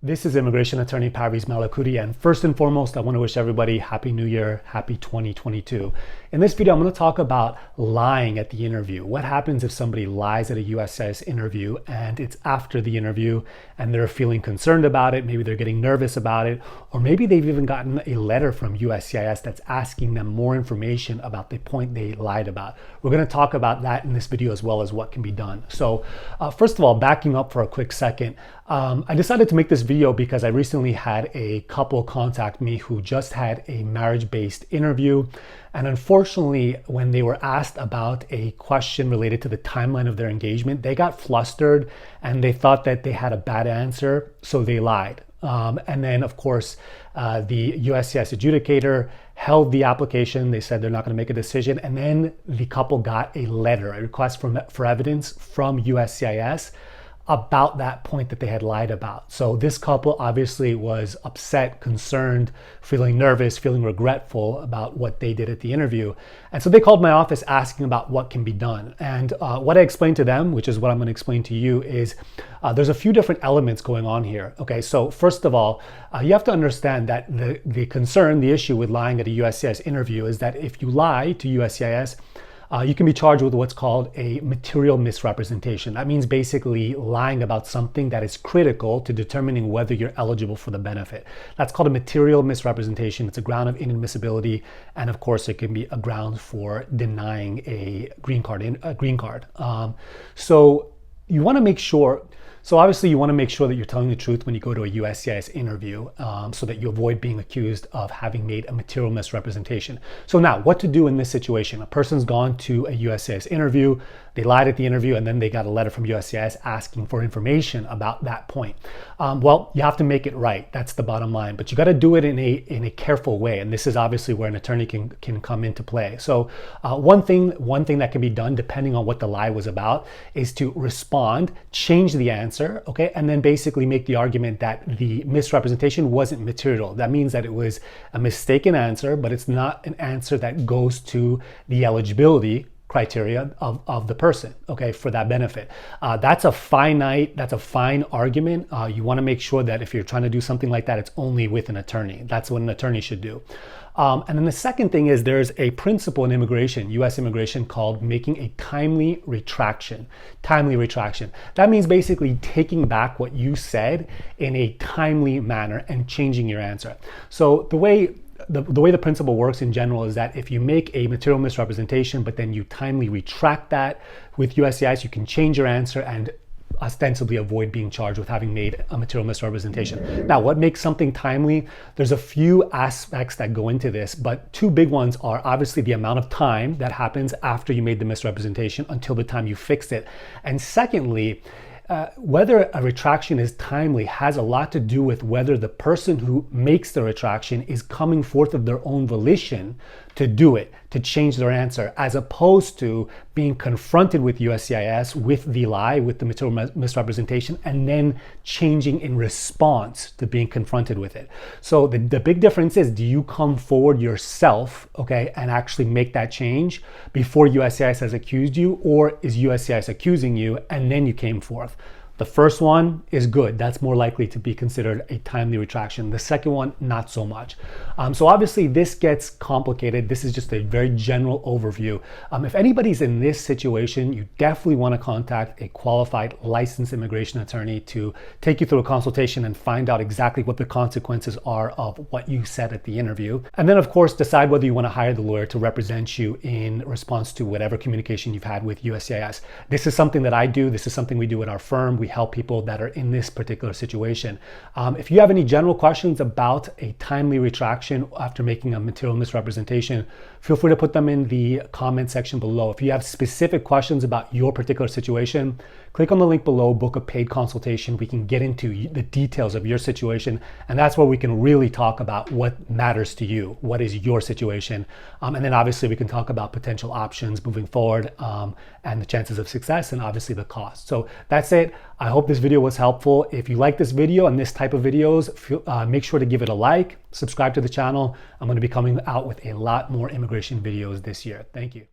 This is immigration attorney Parviz Malakudi, and first and foremost, I want to wish everybody Happy New Year, Happy 2022. In this video, I'm going to talk about lying at the interview. What happens if somebody lies at a USCIS interview and it's after the interview and they're feeling concerned about it, maybe they're getting nervous about it, or maybe they've even gotten a letter from USCIS that's asking them more information about the point they lied about. We're going to talk about that in this video as well as what can be done. So first of all, backing up for a quick second, I decided to make this video because I recently had a couple contact me who just had a marriage-based interview. And unfortunately, when they were asked about a question related to the timeline of their engagement, they got flustered and they thought that they had a bad answer, so they lied. And then, of course, the USCIS adjudicator held the application. They said they're not going to make a decision. And then the couple got a letter, a request for evidence from USCIS about that point that they had lied about. So this couple obviously was upset, concerned, feeling nervous, feeling regretful about what they did at the interview. And so they called my office asking about what can be done. And what I explained to them, which is what I'm going to explain to you, is there's a few different elements going on here. Okay, so first of all, you have to understand that the concern, the issue with lying at a USCIS interview is that if you lie to USCIS, you can be charged with what's called a material misrepresentation. That means basically lying about something that is critical to determining whether you're eligible for the benefit. That's called a material misrepresentation. It's a ground of inadmissibility, and of course, it can be a ground for denying a green card. So you want to make sure. So obviously you want to make sure that you're telling the truth when you go to a USCIS interview so that you avoid being accused of having made a material misrepresentation. So now, what to do in this situation? A person's gone to a USCIS interview, they lied at the interview, and then they got a letter from USCIS asking for information about that point. Well, you have to make it right. That's the bottom line. But you got to do it in a careful way. And this is obviously where an attorney can come into play. So one thing that can be done, depending on what the lie was about, is to respond, change the answer, okay, and then basically make the argument that the misrepresentation wasn't material. That means that it was a mistaken answer, but it's not an answer that goes to the eligibility criteria of the person, okay, for that benefit. That's a fine argument. You want to make sure that if you're trying to do something like that, it's only with an attorney. That's what an attorney should do. And then the second thing is there's a principle in immigration, US immigration, called making a timely retraction. Timely retraction. That means basically taking back what you said in a timely manner and changing your answer. So the way the principle works in general is that if you make a material misrepresentation, but then you timely retract that with USCIS, you can change your answer and ostensibly avoid being charged with having made a material misrepresentation. Now, what makes something timely? There's a few aspects that go into this, but two big ones are obviously the amount of time that happens after you made the misrepresentation until the time you fixed it. And secondly, whether a retraction is timely has a lot to do with whether the person who makes the retraction is coming forth of their own volition to do it, to change their answer, as opposed to being confronted with USCIS with the lie, with the material misrepresentation, and then changing in response to being confronted with it. So the big difference is, do you come forward yourself, okay, and actually make that change before USCIS has accused you, or is USCIS accusing you and then you came forth? The first one is good. That's more likely to be considered a timely retraction. The second one, not so much. So obviously this gets complicated. This is just a very general overview. If anybody's in this situation, you definitely want to contact a qualified licensed immigration attorney to take you through a consultation and find out exactly what the consequences are of what you said at the interview. And then of course, decide whether you want to hire the lawyer to represent you in response to whatever communication you've had with USCIS. This is something that I do. This is something we do at our firm. We help people that are in this particular situation. If you have any general questions about a timely retraction after making a material misrepresentation, feel free to put them in the comment section below. If you have specific questions about your particular situation, click on the link below, book a paid consultation. We can get into the details of your situation, and that's where we can really talk about what matters to you, what is your situation, and then obviously we can talk about potential options moving forward and the chances of success and obviously the cost. So that's it. I hope this video was helpful. If you like this video and this type of videos, make sure to give it a like, subscribe to the channel. I'm going to be coming out with a lot more immigration videos this year. Thank you.